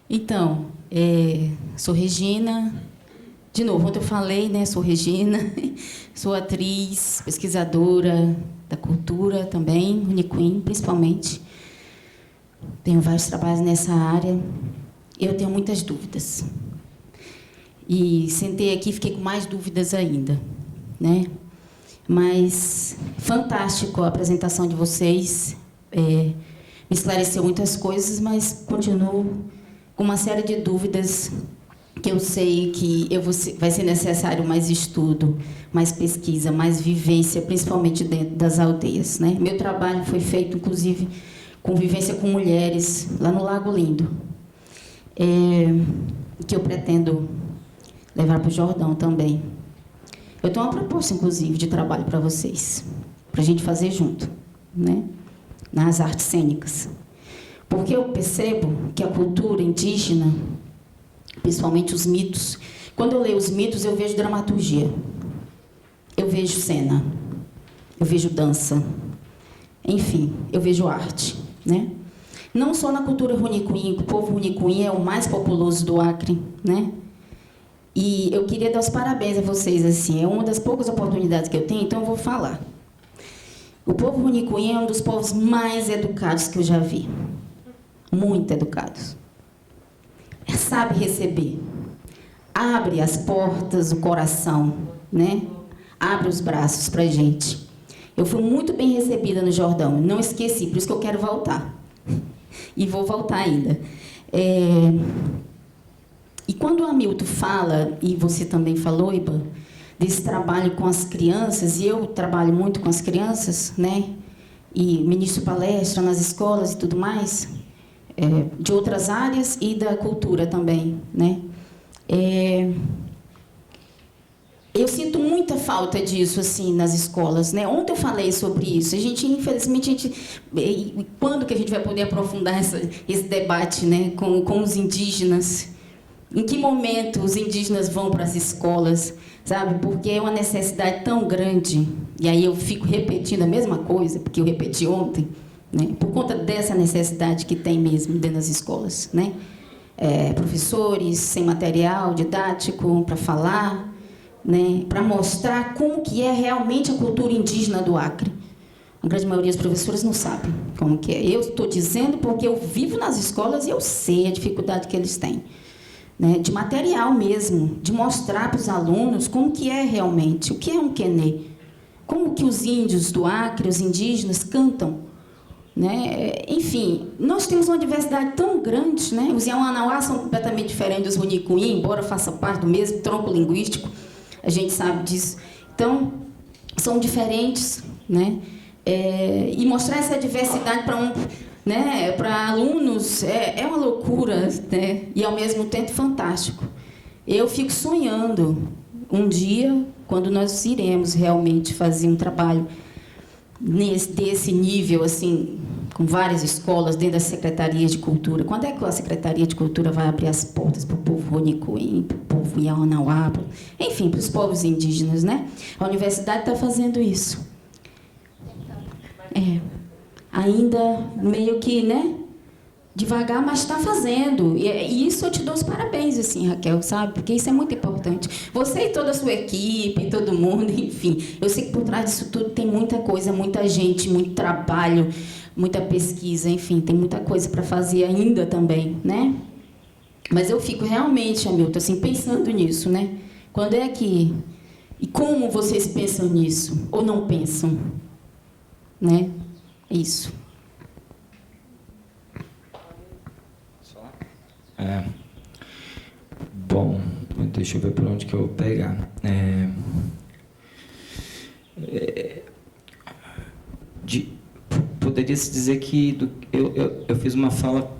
Então, sou Regina. De novo, ontem eu falei, né? Sou Regina, sou atriz, pesquisadora da cultura também, Uniqueen, principalmente. Tenho vários trabalhos nessa área. Eu tenho muitas dúvidas. E sentei aqui e fiquei com mais dúvidas ainda, né? Mas fantástico a apresentação de vocês. Me esclareceu muitas coisas, mas continuo com uma série de dúvidas que eu sei que vai ser necessário mais estudo, mais pesquisa, mais vivência, principalmente dentro das aldeias, né? Meu trabalho foi feito, inclusive, com vivência com mulheres, lá no Lago Lindo, que eu pretendo levar para o Jordão também. Eu tenho uma proposta, inclusive, de trabalho para vocês, para a gente fazer junto, né? Nas artes cênicas. Porque eu percebo que a cultura indígena, principalmente os mitos, quando eu leio os mitos, eu vejo dramaturgia, eu vejo cena, eu vejo dança, enfim, eu vejo arte, né? Não só na cultura Runicuim, o povo Runicuim é o mais populoso do Acre, né? E eu queria dar os parabéns a vocês, assim, é uma das poucas oportunidades que eu tenho, então eu vou falar. O povo Runicuim é um dos povos mais educados que eu já vi, muito educados. Sabe receber, abre as portas, o coração, né? Abre os braços para a gente. Eu fui muito bem recebida no Jordão, não esqueci, por isso que eu quero voltar. E vou voltar ainda. E quando o Hamilton fala, e você também falou, Iba, desse trabalho com as crianças, e eu trabalho muito com as crianças, né? E ministro palestra nas escolas e tudo mais, de outras áreas e da cultura também, né? Eu sinto muita falta disso, assim, nas escolas, né? Ontem eu falei sobre isso. A gente, infelizmente, quando que a gente vai poder aprofundar esse debate, né, com os indígenas? Em que momento os indígenas vão para as escolas, sabe? Porque é uma necessidade tão grande. E aí eu fico repetindo a mesma coisa, porque eu repeti ontem, né? Por conta dessa necessidade que tem mesmo dentro das escolas, né? Professores sem material didático para falar, né? Para mostrar como que é realmente a cultura indígena do Acre. A grande maioria dos professores não sabe como que é. Eu estou dizendo porque eu vivo nas escolas e eu sei a dificuldade que eles têm, né? De material mesmo, de mostrar para os alunos como que é realmente, o que é um quenê, como que os índios do Acre, os indígenas, cantam, né? Enfim, nós temos uma diversidade tão grande, né? Os Yawanawá são completamente diferentes dos Runicuim, embora façam parte do mesmo tronco linguístico, a gente sabe disso. Então, são diferentes, né? E mostrar essa diversidade para alunos é uma loucura, né? E, ao mesmo tempo, fantástico. Eu fico sonhando um dia, quando nós iremos realmente fazer um trabalho desse nível, assim, com várias escolas, dentro da Secretaria de Cultura. Quando é que a Secretaria de Cultura vai abrir as portas para o povo Runicuim, para o povo Yawanawá, enfim, para os povos indígenas, né? A universidade está fazendo isso. Ainda meio que, né? Devagar, mas está fazendo. E isso eu te dou os parabéns, assim, Raquel, sabe? Porque isso é muito importante. Você e toda a sua equipe, todo mundo, enfim. Eu sei que por trás disso tudo tem muita coisa, muita gente, muito trabalho, muita pesquisa, enfim, tem muita coisa para fazer ainda também, né? Mas eu fico realmente, Hamilton, assim, pensando nisso, né? Quando é que... E como vocês pensam nisso? Ou não pensam? Né? Isso. Bom, deixa eu ver por onde que eu vou pegar. Poderia-se dizer que eu fiz uma fala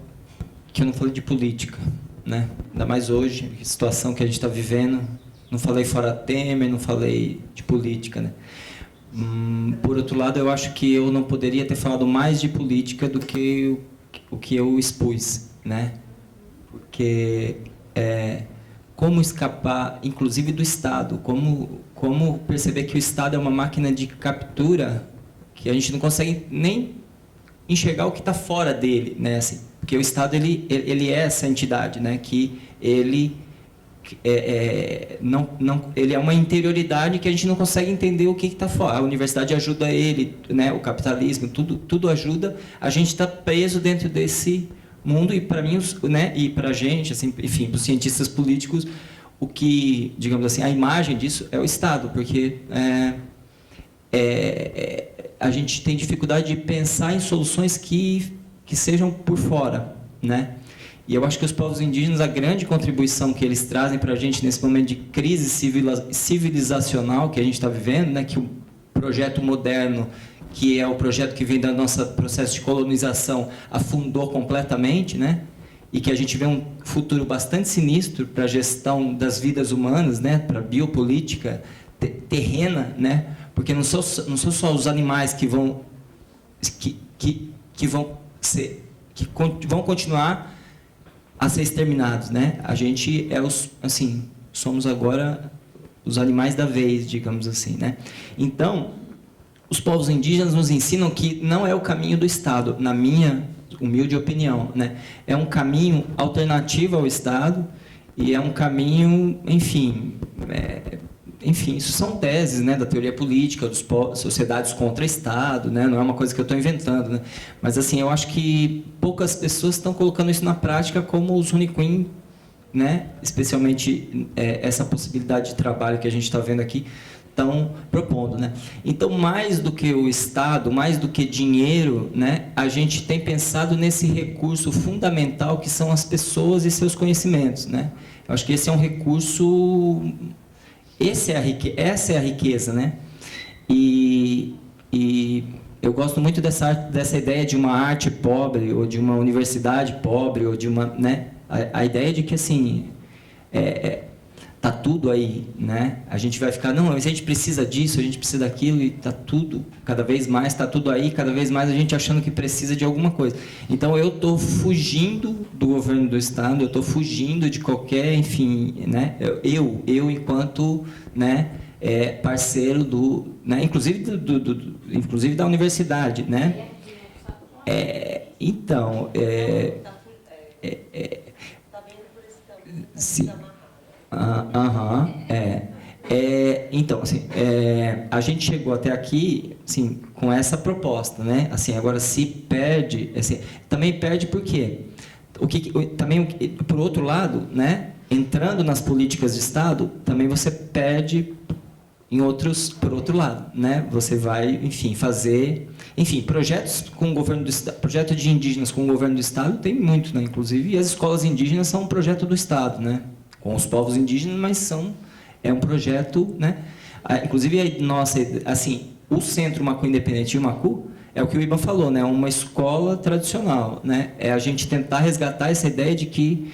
que eu não falei de política, né? Ainda mais hoje, a situação que a gente está vivendo. Não falei fora Temer, não falei de política, né? Por outro lado, eu acho que eu não poderia ter falado mais de política do que o que eu expus, né? Porque como escapar, inclusive do Estado, como perceber que o Estado é uma máquina de captura que a gente não consegue nem enxergar o que está fora dele, né? Assim, Porque o Estado ele é essa entidade, né, que ele ele é uma interioridade que a gente não consegue entender o que está fora. A universidade ajuda ele, né, o capitalismo, tudo ajuda. A gente está preso dentro desse mundo, e para mim, né, e para a gente, assim, enfim, para os cientistas políticos, o que, digamos assim, a imagem disso é o Estado, porque a gente tem dificuldade de pensar em soluções que sejam por fora, né? E eu acho que os povos indígenas, a grande contribuição que eles trazem para a gente nesse momento de crise civilizacional que a gente está vivendo, né, que o projeto moderno, que é o projeto que vem do nosso processo de colonização, afundou completamente, né, e que a gente vê um futuro bastante sinistro para a gestão das vidas humanas, né, para a biopolítica terrena, né, porque não são só os animais que vão continuar a ser exterminados, né? A gente somos agora os animais da vez, digamos assim, né? Então, os povos indígenas nos ensinam que não é o caminho do Estado, na minha humilde opinião, né? É um caminho alternativo ao Estado e é um caminho, enfim, isso são teses, né, da teoria política, dos sociedades contra Estado, né, não é uma coisa que eu estou inventando, né, mas assim, eu acho que poucas pessoas estão colocando isso na prática, como os Runicuim, né, especialmente essa possibilidade de trabalho que a gente está vendo aqui, estão propondo, né. Então, mais do que o Estado, mais do que dinheiro, né, a gente tem pensado nesse recurso fundamental que são as pessoas e seus conhecimentos, né. Eu acho que esse é um recurso... essa é a riqueza, né? E eu gosto muito dessa ideia de uma arte pobre, ou de uma universidade pobre, ou de uma, né? A ideia de que, assim, tá tudo aí, né? A gente vai ficar, não, mas a gente precisa disso, a gente precisa daquilo, e tá tudo, cada vez mais, tá tudo aí, cada vez mais a gente achando que precisa de alguma coisa. Então, eu estou fugindo do governo do Estado, eu estou fugindo de qualquer, enfim, né? Eu enquanto, né, parceiro né, inclusive da universidade, né? Então, sim. Então, assim, a gente chegou até aqui, assim, com essa proposta, né? Assim, agora se perde, assim, também perde por quê? Também, por outro lado, né? Entrando nas políticas de Estado, também você perde por outro lado, né? Você vai, enfim, fazer, enfim, projetos com o governo do Estado, projeto de indígenas com o governo do Estado tem muito, né? Inclusive, e as escolas indígenas são um projeto do Estado, né? Com os povos indígenas, mas é um projeto, né? Inclusive, assim, o Centro Macu Independente de Macu é o que o Iban falou, né? Uma escola tradicional, né? É a gente tentar resgatar essa ideia de que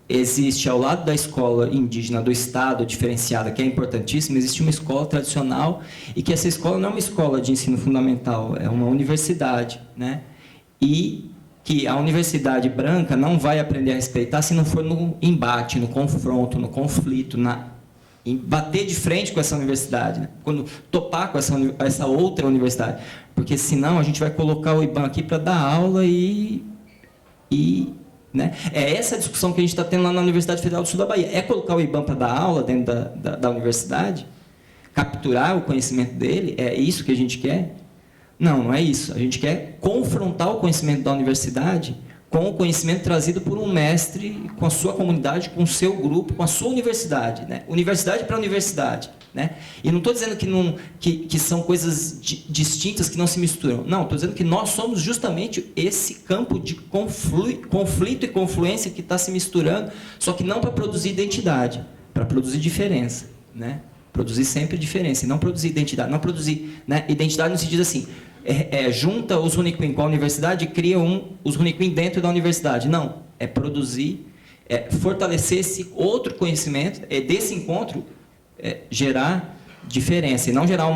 existe, ao lado da escola indígena do Estado, diferenciada, que é importantíssima, existe uma escola tradicional, e que essa escola não é uma escola de ensino fundamental, é uma universidade, né? E que a universidade branca não vai aprender a respeitar se não for no embate, no confronto, no conflito, em bater de frente com essa universidade, né? Quando topar com essa outra universidade, porque senão a gente vai colocar o IBAN aqui para dar aula né? É essa discussão que a gente está tendo lá na Universidade Federal do Sul da Bahia. É colocar o IBAN para dar aula dentro da universidade? Capturar o conhecimento dele? É isso que a gente quer? Não, não é isso. A gente quer confrontar o conhecimento da universidade com o conhecimento trazido por um mestre, com a sua comunidade, com o seu grupo, com a sua universidade, né? Universidade para universidade, né? E não estou dizendo que são coisas distintas, que não se misturam. Não, estou dizendo que nós somos justamente esse campo de conflito e confluência que está se misturando, só que não para produzir identidade, para produzir diferença, né? Produzir sempre diferença, e não produzir identidade. Não produzir, né, identidade no sentido assim, junta os Runicuim com a universidade e cria os Runicuim dentro da universidade. Não, é produzir, fortalecer esse outro conhecimento, desse encontro, gerar diferença, e não gerar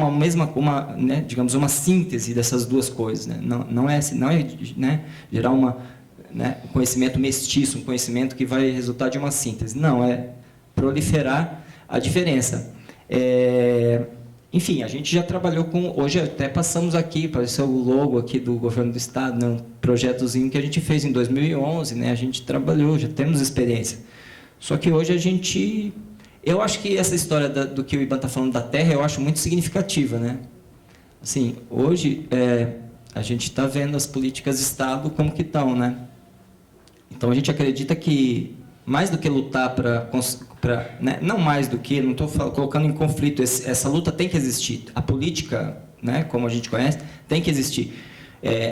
né, digamos, uma síntese dessas duas coisas. Né? Não é, né, gerar um conhecimento mestiço, um conhecimento que vai resultar de uma síntese. Não, é proliferar a diferença. Enfim, a gente já trabalhou com... Hoje até passamos aqui, apareceu o logo aqui do governo do Estado, né? projetozinho que a gente fez em 2011, né? A gente trabalhou, já temos experiência. Só que hoje a gente... Eu acho que essa história do que o Iban está falando da terra, eu acho muito significativa, né? Assim, hoje a gente está vendo as políticas de Estado como que estão, né? Então a gente acredita que mais do que lutar para, né? Não mais do que, não estou colocando em conflito, essa luta tem que existir. A política, né? Como a gente conhece, tem que existir.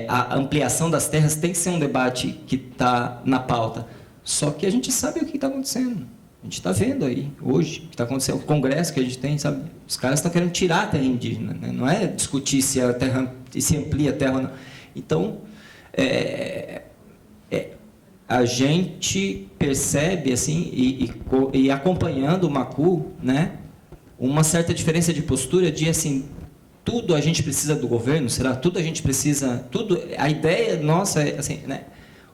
A ampliação das terras tem que ser um debate que está na pauta. Só que a gente sabe o que está acontecendo. A gente está vendo aí, hoje, o que está acontecendo. O Congresso que a gente tem, sabe? Os caras estão querendo tirar a terra indígena, né? Não é discutir se a terra, se amplia a terra ou não. Então, a gente percebe, assim, e acompanhando o Macu, né? Uma certa diferença de postura de, assim, tudo a gente precisa do governo, será? Tudo a gente precisa... Tudo, a ideia nossa é, assim, né?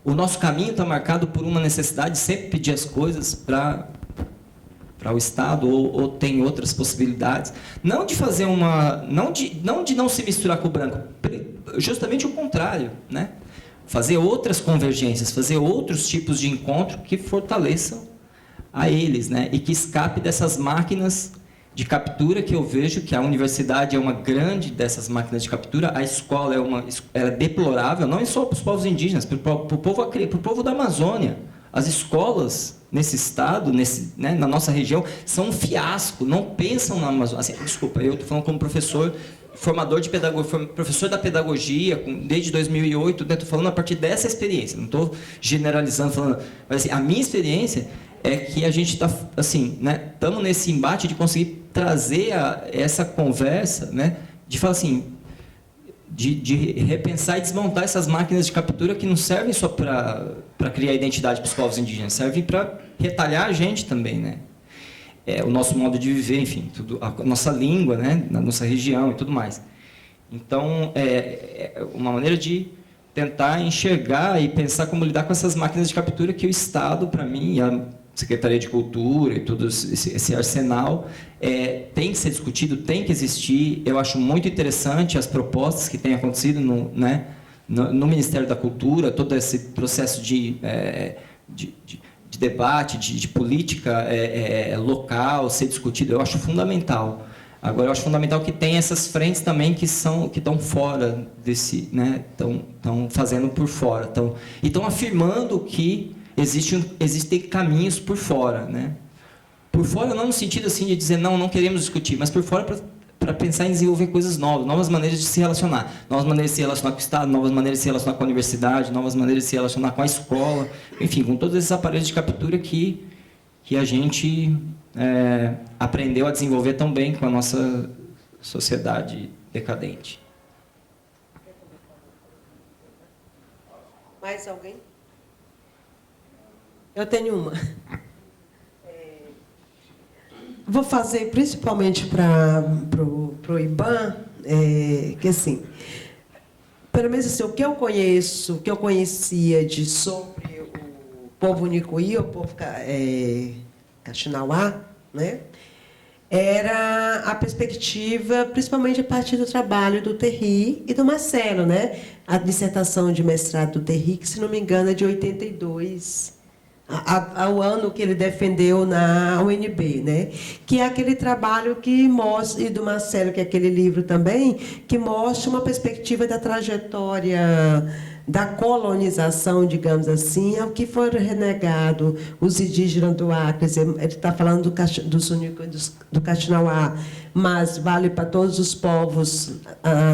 O nosso caminho está marcado por uma necessidade de sempre pedir as coisas para o Estado, ou tem outras possibilidades. Não de fazer uma... Não de não se misturar com o branco, justamente o contrário, né? Fazer outras convergências, fazer outros tipos de encontro que fortaleçam a eles, né? E que escape dessas máquinas de captura que eu vejo que a universidade é uma grande dessas máquinas de captura, a escola é deplorável, não só para os povos indígenas, para o povo da Amazônia. As escolas nesse estado, né, na nossa região, são um fiasco, não pensam na Amazônia. Assim, desculpa, eu estou falando como professor, formador de pedagogia, professor da pedagogia, desde 2008, estou falando a partir dessa experiência, não estou generalizando, falando, mas assim, a minha experiência é que a gente está, assim, né, estamos nesse embate de conseguir trazer essa conversa, né, de falar assim, de repensar e desmontar essas máquinas de captura que não servem só para criar identidade para os povos indígenas, servem para retalhar a gente também, né? O nosso modo de viver, enfim, tudo, a nossa língua, né, na nossa região e tudo mais. Então, é uma maneira de tentar enxergar e pensar como lidar com essas máquinas de captura que o Estado, para mim, e a Secretaria de Cultura e todo esse arsenal tem que ser discutido, tem que existir. Eu acho muito interessante as propostas que têm acontecido no Ministério da Cultura, todo esse processo de debate, de política local ser discutido, eu acho fundamental. Agora, eu acho fundamental que tem essas frentes também que estão fora desse, né, estão fazendo por fora, e estão afirmando que existem caminhos por fora, né? Por fora não no sentido assim de dizer não queremos discutir, mas por fora para pensar em desenvolver coisas novas maneiras de se relacionar, novas maneiras de se relacionar com o Estado, novas maneiras de se relacionar com a universidade, novas maneiras de se relacionar com a escola, enfim, com todos esses aparelhos de captura que a gente aprendeu a desenvolver tão bem com a nossa sociedade decadente. Mais alguém? Eu tenho uma. Vou fazer principalmente para o Iban, que assim, pelo menos assim, o que eu conheço, o que eu conhecia sobre o povo Nicuí, o povo Kaxinawá, né, era a perspectiva, principalmente a partir do trabalho do Terry e do Marcelo, né? A dissertação de mestrado do Terry, que, se não me engano, é de 82, ao ano que ele defendeu na UNB, né? Que é aquele trabalho que mostra, e do Marcelo, que é aquele livro também, que mostra uma perspectiva da trajetória da colonização, digamos assim, ao que foi renegado os indígenas do Acre. Ele está falando do Sunico, do Kaxinawá, mas vale para todos os povos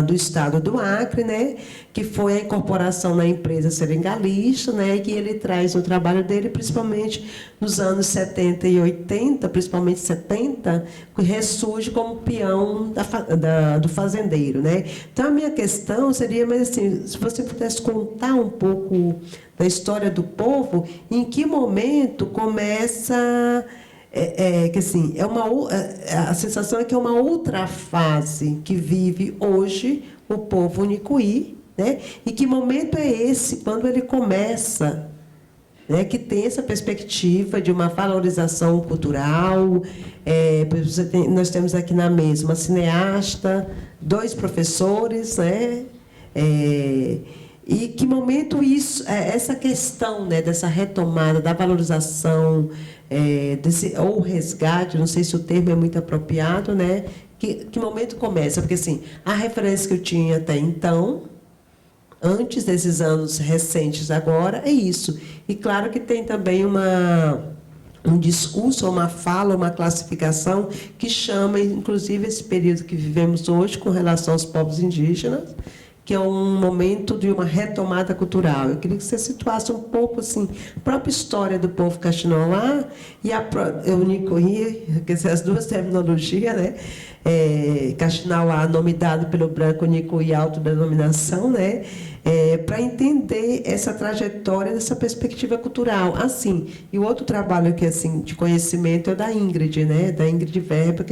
do estado do Acre, né? Que foi a incorporação na empresa serengalista, né? E que ele traz no trabalho dele, principalmente nos anos 70 e 80, principalmente 70, que ressurge como peão do fazendeiro, né? Então, a minha questão seria, mas assim, se você pudesse contar um pouco da história do povo, em que momento começa... que assim, a sensação é que é uma outra fase que vive hoje o povo Nicuí, né? E que momento é esse, quando ele começa, né, que tem essa perspectiva de uma valorização cultural. Nós temos aqui na mesa uma cineasta, 2 professores, né? E que momento isso, essa questão, né, dessa retomada, da valorização, ou resgate, não sei se o termo é muito apropriado, né? Que momento começa? Porque, assim, a referência que eu tinha até então, antes desses anos recentes agora, é isso. E claro que tem também um discurso, uma fala, uma classificação que chama, inclusive, esse período que vivemos hoje com relação aos povos indígenas, que é um momento de uma retomada cultural. Eu queria que você situasse um pouco assim, a própria história do povo Kaxinawa e o Nicoí, quer dizer, as duas terminologias, né? Kaxinawa, nome dado pelo branco, Nicoí, autodenominação, né? Para entender essa trajetória dessa perspectiva cultural. Assim, e o outro trabalho que assim de conhecimento é o da Ingrid, né? Da Ingrid Weber,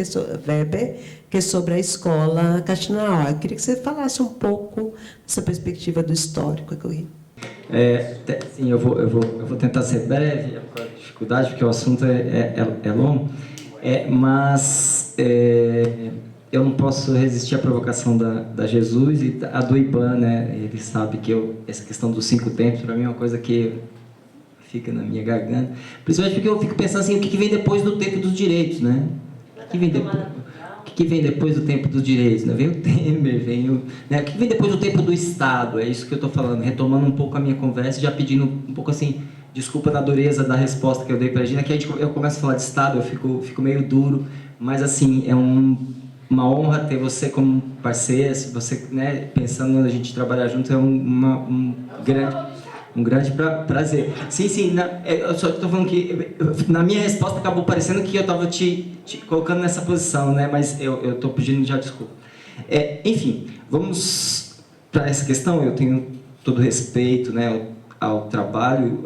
que é sobre a escola Kaxinawa. Eu queria que você falasse um pouco dessa perspectiva do histórico. Sim, eu vou tentar ser breve, com a dificuldade, porque o assunto é longo, mas eu não posso resistir à provocação da Jesus e a do Iban, né? Ele sabe que essa questão dos 5 tempos, para mim, é uma coisa que fica na minha garganta, principalmente porque eu fico pensando assim, o que vem depois do tempo dos direitos, né? O que vem depois do tempo dos direitos, né? Vem o Temer, né? O que vem depois do tempo do Estado? É isso que eu estou falando, retomando um pouco a minha conversa, já pedindo um pouco assim, desculpa da dureza da resposta que eu dei para a Gina, que eu começo a falar de Estado, eu fico meio duro, mas assim, é uma honra ter você como parceiro, você, né, pensando na gente trabalhar junto, é um grande prazer. Sim, eu só estou falando que na minha resposta acabou parecendo que eu estava te colocando nessa posição, né? Mas eu estou pedindo já desculpa. Enfim, vamos para essa questão. Eu tenho todo respeito, né, ao trabalho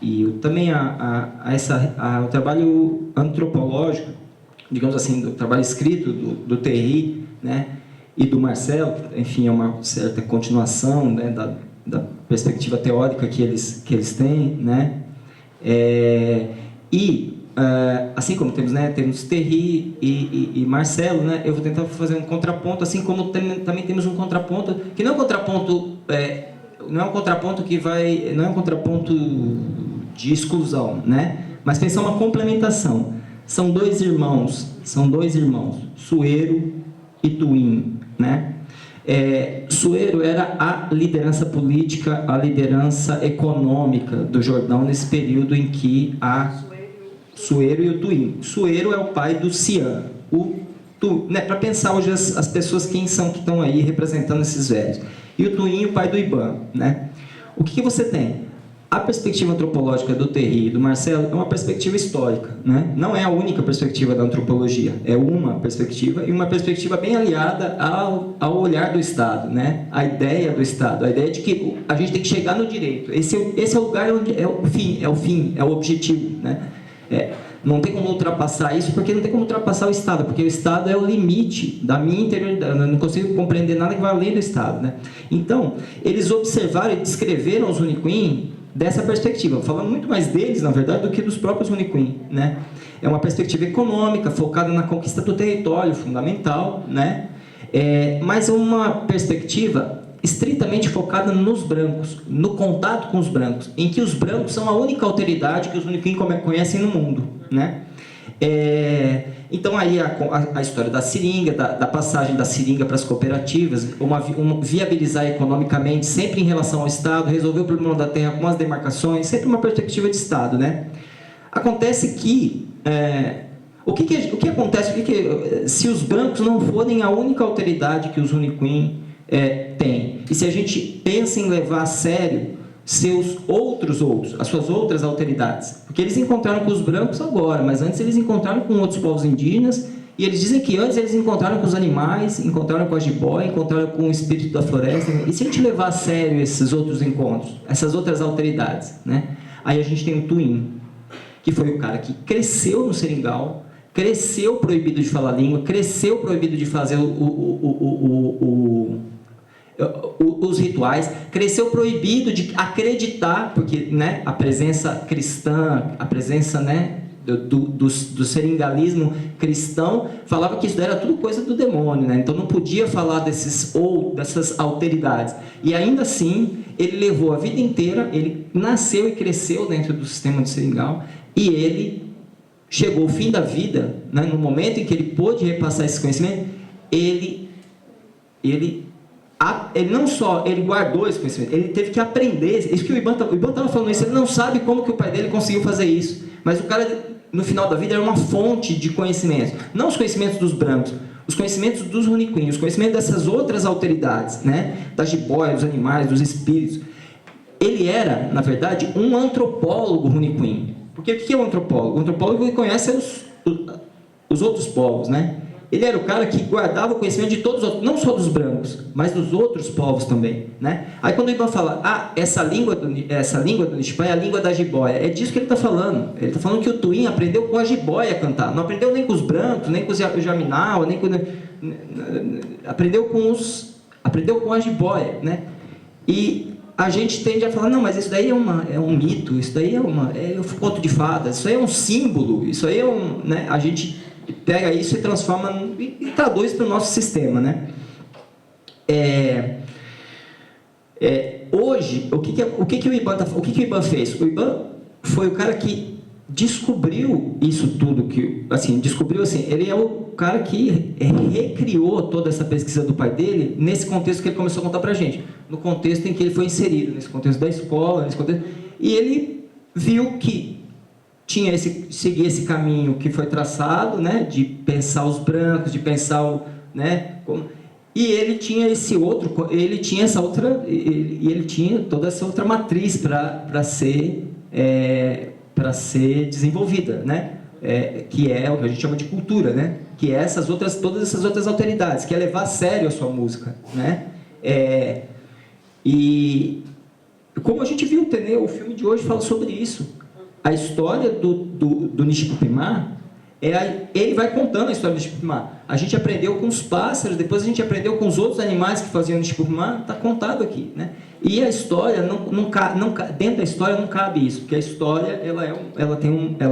e também ao trabalho antropológico, digamos assim, do trabalho escrito do Terry, né, e do Marcelo, que, enfim, é uma certa continuação, né, da perspectiva teórica que eles têm, né, assim como temos Terry e Marcelo, né, eu vou tentar fazer um contraponto, assim como também temos um contraponto, que não é um contraponto, não é um contraponto não é um contraponto de exclusão, né, mas pensar uma complementação. São dois irmãos, Suero e Tuim, né? Suero era a liderança política, a liderança econômica do Jordão nesse período em que Suero e o Tuim. Suero é o pai do Cian. Né, para pensar hoje as pessoas que estão aí representando esses velhos. E o Tuim, o pai do Iban, né? O que você tem? A perspectiva antropológica do Terry e do Marcelo é uma perspectiva histórica, né? Não é a única perspectiva da antropologia, é uma perspectiva, e uma perspectiva bem aliada ao olhar do Estado, né? A ideia do Estado, a ideia de que a gente tem que chegar no direito. Esse é o lugar onde é o fim, é o objetivo, né? Não tem como ultrapassar isso, porque não tem como ultrapassar o Estado, porque o Estado é o limite da minha interioridade, eu não consigo compreender nada que vai além do Estado, né? Então, eles observaram e descreveram os Uniquim dessa perspectiva, falando muito mais deles, na verdade, do que dos próprios Uniquim, né? É uma perspectiva econômica, focada na conquista do território, fundamental, né? Mas uma perspectiva estritamente focada nos brancos, no contato com os brancos, em que os brancos são a única alteridade que os Uniquim conhecem no mundo, né? Então aí a história da seringa, da passagem da seringa para as cooperativas, viabilizar economicamente, sempre em relação ao Estado, resolver o problema da terra com as demarcações, sempre uma perspectiva de Estado, né? Acontece que o que acontece se os brancos não forem a única alteridade que os Uniquim têm, e se a gente pensa em levar a sério as suas outras alteridades, porque eles encontraram com os brancos agora, mas antes eles encontraram com outros povos indígenas, e eles dizem que antes eles encontraram com os animais, encontraram com a jiboia, encontraram com o espírito da floresta. E se a gente levar a sério esses outros encontros, essas outras alteridades, né? Aí a gente tem o Tuim, que foi o cara que cresceu no seringal, cresceu proibido de falar língua, cresceu proibido de fazer os rituais, cresceu proibido de acreditar, porque, né, a presença cristã, a presença, né, do seringalismo cristão, falava que isso era tudo coisa do demônio, né? Então não podia falar dessas alteridades. E ainda assim, ele levou a vida inteira, ele nasceu e cresceu dentro do sistema do seringal, e ele chegou ao fim da vida, né, no momento em que ele pôde repassar esse conhecimento, ele não só ele guardou esse conhecimento, ele teve que aprender. Isso que o Iban estava falando isso, ele não sabe como que o pai dele conseguiu fazer isso, mas o cara, no final da vida, era uma fonte de conhecimentos, não os conhecimentos dos brancos, os conhecimentos dos Runicuim, os conhecimentos dessas outras alteridades, né, da jiboia, dos animais, dos espíritos. Ele era, na verdade, um antropólogo Runicuim. Porque o que é um antropólogo? O antropólogo ele conhece os outros povos, né? Ele era o cara que guardava o conhecimento de todos os outros, não só dos brancos, mas dos outros povos também, né? Aí quando o Iban fala, essa língua do Nishipá é a língua da jiboia, é disso que ele está falando. Ele está falando que o Tuim aprendeu com a jiboia a cantar, não aprendeu nem com os brancos, nem com os Jaminawa, nem com... aprendeu com a jiboia, né? E a gente tende a falar, não, mas isso daí é um mito, isso daí é um conto de fadas, isso aí é um símbolo, isso aí é né? A gente pega isso e transforma e traduz para o nosso sistema, né? Hoje, o que o Iban fez? O Iban foi o cara que descobriu isso tudo, ele é o cara que recriou toda essa pesquisa do pai dele nesse contexto que ele começou a contar pra gente, no contexto em que ele foi inserido, nesse contexto da escola, e ele viu que tinha seguir esse caminho que foi traçado, né, de pensar os brancos, de pensar e ele tinha ele tinha toda essa outra matriz para ser desenvolvida, né? Que é o que a gente chama de cultura, né? Que é todas essas outras alteridades, que é levar a sério a sua música, né? E como a gente viu, o filme de hoje fala sobre isso. A história do Nishipimá, ele vai contando a história do Nishipimá. A gente aprendeu com os pássaros, depois a gente aprendeu com os outros animais que faziam Nishipimá, está contado aqui, né? E a história, dentro da história não cabe isso, porque a história ela é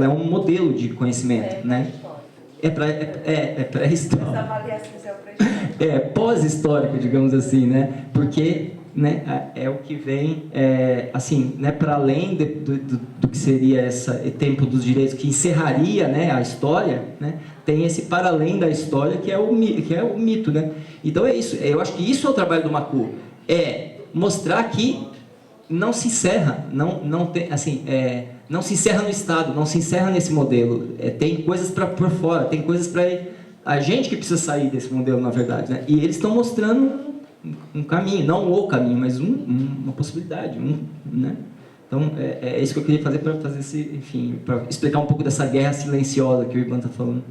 um modelo de conhecimento, né? É pré-histórico. É pós-histórico, digamos assim, né? Porque, né, é o que vem, assim, né, para além do que seria esse tempo dos direitos, que encerraria, né, a história, né? Tem esse para além da história que é o mito, né? Então é isso. Eu acho que isso é o trabalho do Macu, mostrar que não se encerra, não se encerra no Estado, não se encerra nesse modelo. Tem coisas para por fora, tem coisas para a gente que precisa sair desse modelo, na verdade, né? E eles estão mostrando um caminho, não o caminho, mas uma possibilidade, né? Então é isso que eu queria fazer para fazer para explicar um pouco dessa guerra silenciosa que o Iban está falando.